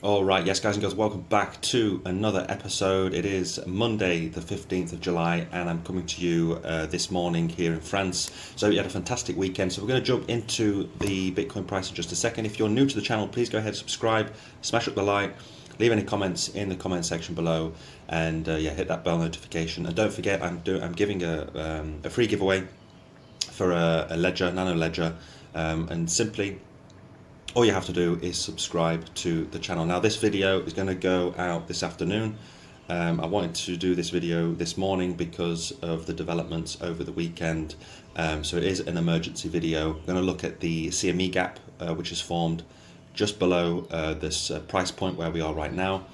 All right, yes, guys and girls, welcome back to another episode. It is Monday, the 15th of July, and I'm coming to you this morning here in France. So, you had a fantastic weekend. So, we're going to jump into the Bitcoin price in just a second. If you're new to the channel, please go ahead, subscribe, smash up the like, leave any comments in the comment section below, and hit that bell notification. And don't forget, I'm giving a free giveaway for a ledger, nano ledger, and simply all you have to do is subscribe to the channel. Now this video is going to go out this afternoon. I wanted to do this video this morning because of the developments over the weekend. So it is an emergency video. We're going to look at the CME gap, which is formed just below this price point where we are right now.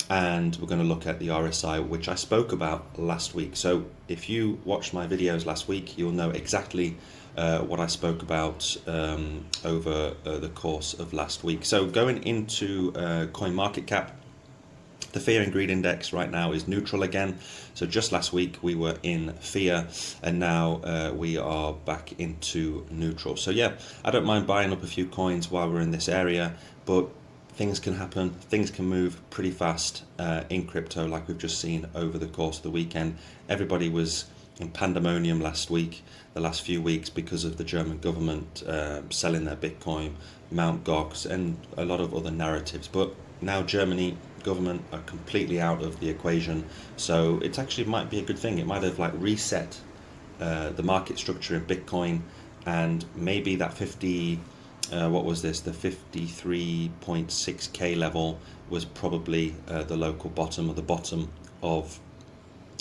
And we're going to look at the RSI, which I spoke about last week. So if you watched my videos last week, you'll know exactly what I spoke about over the course of last week. So going into CoinMarketCap, the fear and greed index right now is neutral again. So just last week we were in fear, and now we are back into neutral. So yeah, I don't mind buying up a few coins while we're in this area, but things can happen, things can move pretty fast in crypto, like we've just seen over the course of the weekend. Everybody was in pandemonium last week, the last few weeks, because of the German government selling their Bitcoin, Mt. Gox, and a lot of other narratives. But now Germany government are completely out of the equation, so it actually might be a good thing. It might have like reset the market structure in Bitcoin, and maybe that 50 what was this, the 53.6k level was probably the local bottom, or the bottom of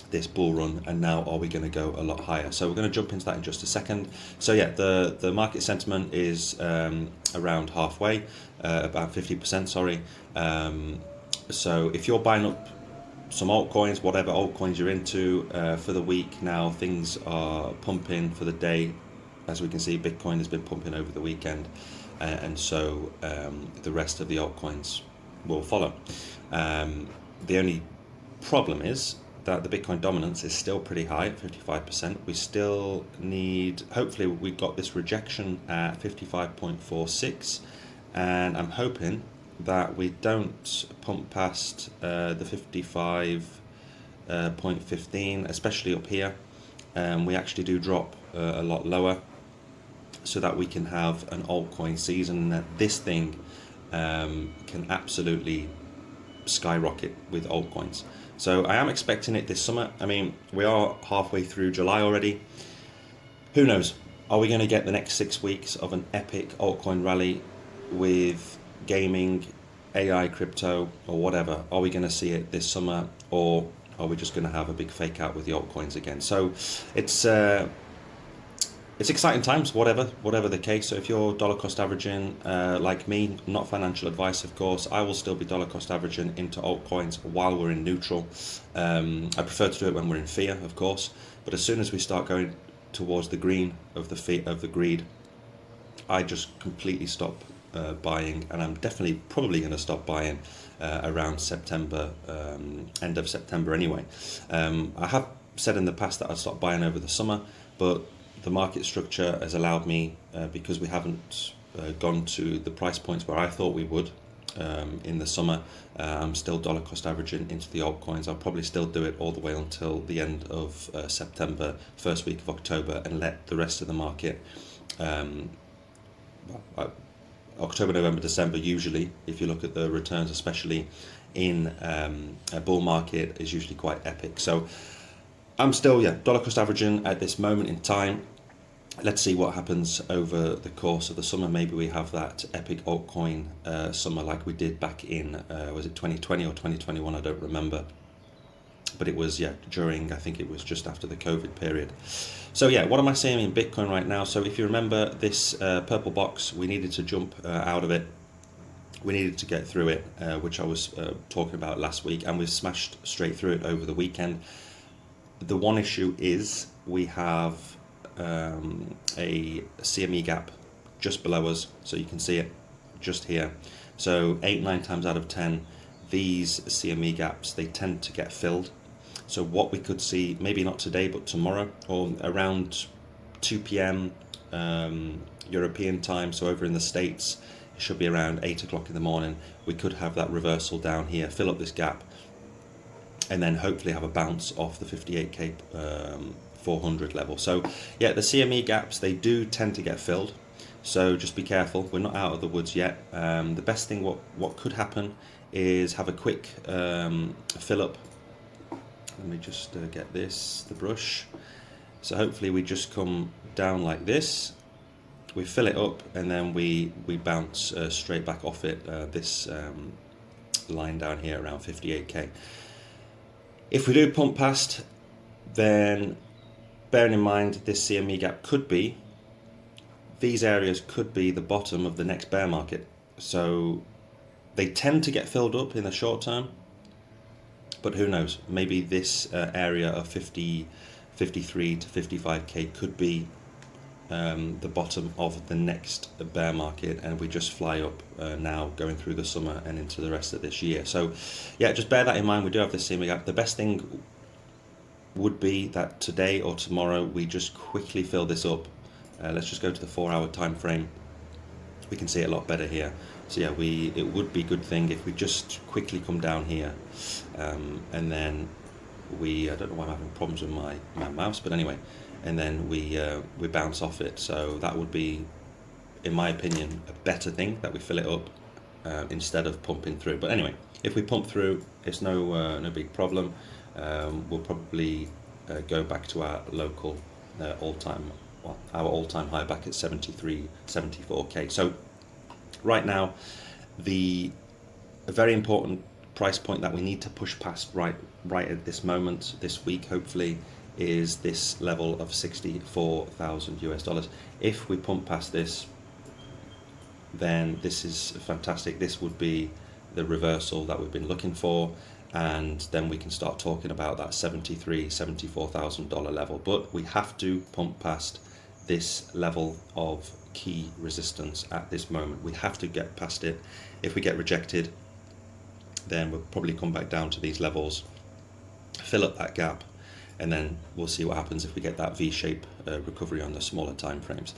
this bull run, and now are we going to go a lot higher? So we're going to jump into that in just a second. So yeah, the market sentiment is around halfway, about 50%, sorry. So if you're buying up some altcoins, whatever altcoins you're into for the week, now things are pumping for the day. As we can see, Bitcoin has been pumping over the weekend, and so the rest of the altcoins will follow. The only problem is that the Bitcoin dominance is still pretty high at 55%. We still need, hopefully we got this rejection at 55.46, and I'm hoping that we don't pump past the 55.15, especially up here. We actually do drop a lot lower, so that we can have an altcoin season, that this thing can absolutely skyrocket with altcoins. So I am expecting it this summer. I mean, we are halfway through July already. Who knows? Are we going to get the next 6 weeks of an epic altcoin rally with gaming, AI, crypto, or whatever? Are we going to see it this summer, or are we just going to have a big fake out with the altcoins again? So it's exciting times, whatever the case. So if you're dollar cost averaging like me, not financial advice of course, I will still be dollar cost averaging into altcoins while we're in neutral. I prefer to do it when we're in fear, of course, but as soon as we start going towards the green of the fear, of the greed, I just completely stop buying, and I'm definitely probably going to stop buying around September, end of September anyway. I have said in the past that I'd stop buying over the summer, but the market structure has allowed me, because we haven't gone to the price points where I thought we would in the summer. I'm still dollar cost averaging into the altcoins. I'll probably still do it all the way until the end of September, first week of October, and let the rest of the market, October, November, December, usually, if you look at the returns, especially in a bull market, is usually quite epic. So I'm still, dollar cost averaging at this moment in time. Let's see what happens over the course of the summer. Maybe we have that epic altcoin summer like we did back in, was it 2020 or 2021? I don't remember. But it was, during, I think it was just after the COVID period. So what am I seeing in Bitcoin right now? So if you remember this purple box, we needed to jump out of it. We needed to get through it, which I was talking about last week, and we've smashed straight through it over the weekend. The one issue is we have a CME gap just below us, so you can see it just here. So 8-9 times out of 10, these CME gaps, they tend to get filled. So what we could see, maybe not today but tomorrow, or around 2 p.m. European time, so over in the States it should be around 8 o'clock in the morning. We could have that reversal down here, fill up this gap, and then hopefully have a bounce off the 58k 400 level. So yeah, the CME gaps, they do tend to get filled, so just be careful. We're not out of the woods yet. The best thing what could happen is have a quick fill up. Let me just get the brush. So hopefully we just come down like this, we fill it up, and then we bounce straight back off it, this line down here around 58k. If we do pump past, then bearing in mind this CME gap could be, these areas could be the bottom of the next bear market. So they tend to get filled up in the short term, but who knows, maybe this area of 53 to 55k could be the bottom of the next bear market, and we just fly up now going through the summer and into the rest of this year. So yeah, just bear that in mind. We do have this CME gap. The best thing would be that today or tomorrow we just quickly fill this up. Let's just go to the 4-hour time frame. We can see it a lot better here. So yeah, it would be a good thing if we just quickly come down here, and then I don't know why I'm having problems with my mouse, but anyway, and then we bounce off it. So that would be, in my opinion, a better thing, that we fill it up instead of pumping through. But anyway, if we pump through, it's no big problem. We'll probably go back to our local our all-time high back at 74k. So right now, a very important price point that we need to push past right at this moment, this week hopefully, is this level of 64,000 US dollars. If we pump past this, then this is fantastic. This would be the reversal that we've been looking for, and then we can start talking about that $74,000 level. But we have to pump past this level of key resistance at this moment. We have to get past it. If we get rejected, then we'll probably come back down to these levels, fill up that gap, and then we'll see what happens if we get that V-shape recovery on the smaller time frames.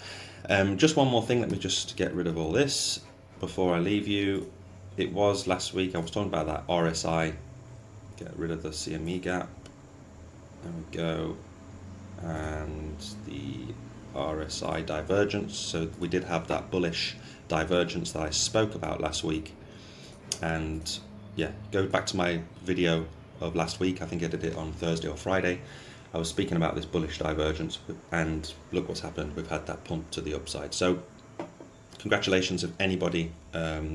Just one more thing, let me just get rid of all this before I leave you. It was last week, I was talking about that RSI, get rid of the CME gap, there we go, and the RSI divergence. So we did have that bullish divergence that I spoke about last week, and yeah, go back to my video of last week. I think I did it on Thursday or Friday. I was speaking about this bullish divergence, and look what's happened. We've had that pump to the upside. So congratulations if anybody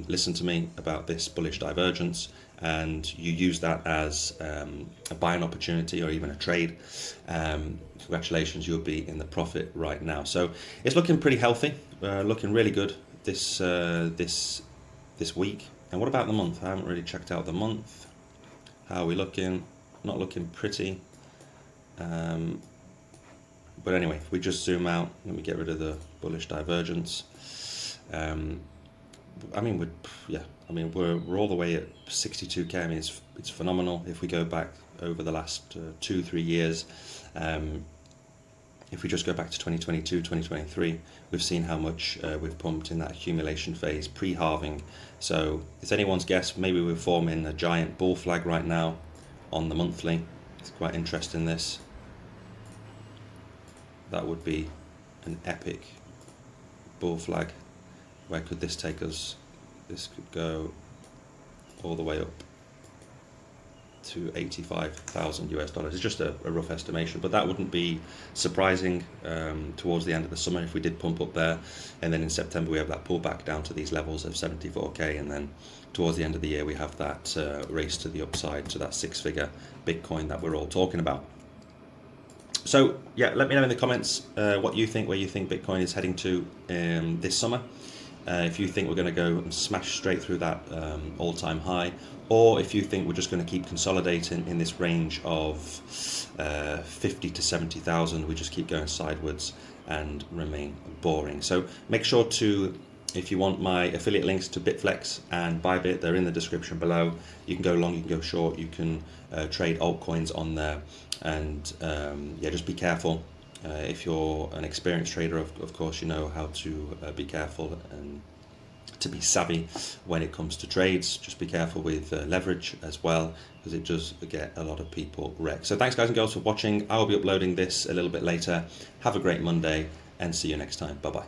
listened to me about this bullish divergence and you use that as a buying opportunity or even a trade. Congratulations, you'll be in the profit right now. So it's looking pretty healthy, looking really good this week. And what about the month? I haven't really checked out the month. How are we looking? Not looking pretty. But anyway, if we just zoom out, let me get rid of the bullish divergence. I mean, we're all the way at 62k. I mean, it's phenomenal. If we go back over the last 2-3 years, if we just go back to 2022, 2023, we've seen how much we've pumped in that accumulation phase, pre-halving. So it's anyone's guess. Maybe we're forming a giant bull flag right now on the monthly. It's quite interesting, this. That would be an epic bull flag. Where could this take us? This could go all the way up to 85,000 US dollars. It's just a rough estimation, but that wouldn't be surprising towards the end of the summer if we did pump up there, and then in September we have that pullback down to these levels of 74k, and then towards the end of the year we have that race to the upside to that 6-figure Bitcoin that we're all talking about. So yeah, let me know in the comments what you think, where you think Bitcoin is heading to this summer. If you think we're going to go and smash straight through that all-time high, or if you think we're just going to keep consolidating in this range of 50 to 70,000, we just keep going sideways and remain boring. So make sure to, if you want my affiliate links to Bitflex and Bybit, they're in the description below. You can go long, you can go short, you can trade altcoins on there, and yeah, just be careful. If you're an experienced trader, of course, you know how to be careful and to be savvy when it comes to trades. Just be careful with leverage as well, because it does get a lot of people wrecked. So thanks guys and girls for watching. I will be uploading this a little bit later. Have a great Monday and see you next time. Bye bye.